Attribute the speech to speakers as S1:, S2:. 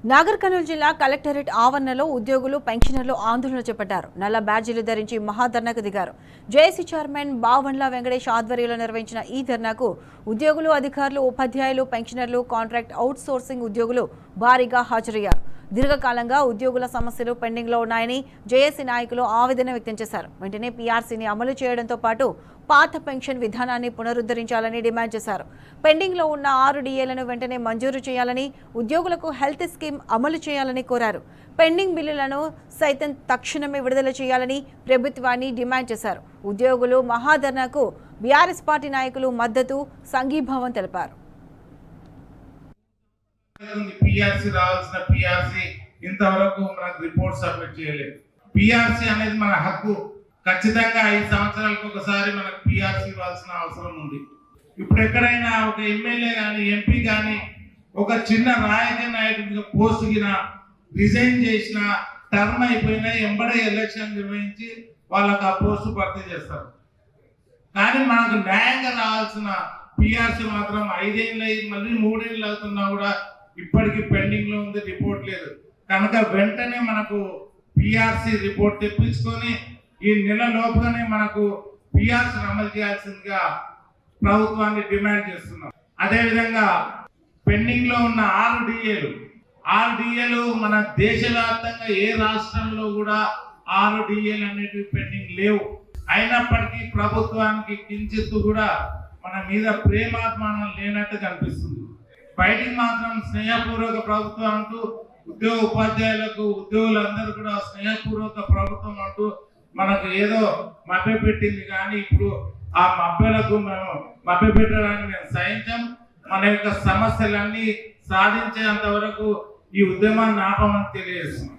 S1: నాగర్ కర్నూలు జిల్లా కలెక్టరేట్ ఆవరణలో ఉద్యోగులు పెన్షనర్లు ఆందోళన చేపట్టారు. నల్ల బ్యాడ్జీలు ధరించి మహాధర్నాకు దిగారు. జేఏసీ చైర్మన్ బావండ్ల వెంకటేష్ ఆధ్వర్యంలో నిర్వహించిన ఈ ధర్నాకు ఉద్యోగులు, అధికారులు, ఉపాధ్యాయులు, పెన్షనర్లు, కాంట్రాక్ట్ అవుట్ సోర్సింగ్ ఉద్యోగులు భారీగా హాజరయ్యారు. దీర్ఘకాలంగా ఉద్యోగుల సమస్యలు పెండింగ్లో ఉన్నాయని జేఏసీ నాయకులు ఆవేదన వ్యక్తం చేశారు. వెంటనే పీఆర్సీని అమలు చేయడంతో పాటు పాత పెన్షన్ విధానాన్ని పునరుద్ధరించాలని డిమాండ్ చేశారు. పెండింగ్లో ఉన్న 6 డిఏలను వెంటనే మంజూరు చేయాలని, ఉద్యోగులకు హెల్త్ స్కీమ్ అమలు చేయాలని కోరారు. పెండింగ్ బిల్లులను సైతం తక్షణమే విడుదల చేయాలని ప్రభుత్వాన్ని డిమాండ్ చేశారు. ఉద్యోగులు మహాధర్నాకు బీఆర్ఎస్ పార్టీ నాయకులు మద్దతు, సంఘీభావం తెలిపారు.
S2: పిఆర్సీ రావాల్సిన పిఆర్సీ ఇంతవరకు మనకు రిపోర్ట్ సబ్మిట్ చేయలేదు. పిఆర్సీ అనేది మన హక్కు. ఖచ్చితంగా 5 సంవత్సరాలకు ఒకసారి మనకు పిఆర్సీ ఇవ్వాల్సిన అవసరం ఉంది. ఇప్పుడు ఎక్కడైనా ఒక ఎమ్మెల్యే కానీ, ఎంపీ కానీ ఒక చిన్న రాజకీయ నాయకుడిగా పోస్ట్ గిన రిజైన్ చేసిన, టర్మ్ అయిపోయినా ఎంబడే ఎలక్షన్ నిర్వహించి వాళ్ళకి ఆ పోస్టు భర్తీ చేస్తారు. కానీ మనకు న్యాయంగా రావాల్సిన పిఆర్సీ మాత్రం 5 ఏళ్ళు మళ్ళీ 3 ఏళ్ళు అవుతున్నా కూడా ఇప్పటికీ పెండింగ్ లో ఉంది, రిపోర్ట్ లేదు. కనుక వెంటనే మనకు పిఆర్సీ రిపోర్ట్ తెప్పించుకొని ఈ నెల లోపుగానే మనకు పిఆర్సీ అమలు చేయాల్సిందిగా ప్రభుత్వాన్ని డిమాండ్ చేస్తున్నాం. అదేవిధంగా పెండింగ్ లో ఉన్న 6 డిఏలు మన దేశవ్యాప్తంగా ఏ రాష్ట్రంలో కూడా 6 డిఏలు అనేటివి పెండింగ్ లేవు. అయినప్పటికీ ప్రభుత్వానికి కించిత్తు కూడా మన మీద ప్రేమాత్మానం లేనట్టు కనిపిస్తుంది. బయటికి మాత్రం స్నేహపూర్వక ప్రభుత్వం అంటూ, ఉద్యోగ ఉపాధ్యాయులకు, ఉద్యోగులందరూ కూడా స్నేహపూర్వక ప్రభుత్వం అంటూ మనకు ఏదో మభ్య పెట్టింది. కానీ ఇప్పుడు ఆ మభ్యలకు మేము మభ్య పెట్టడానికి మేము సహించాం. మన యొక్క సమస్యలన్నీ సాధించేంత వరకు ఈ ఉద్యమాన్ని ఆపమని తెలియజేస్తున్నాం.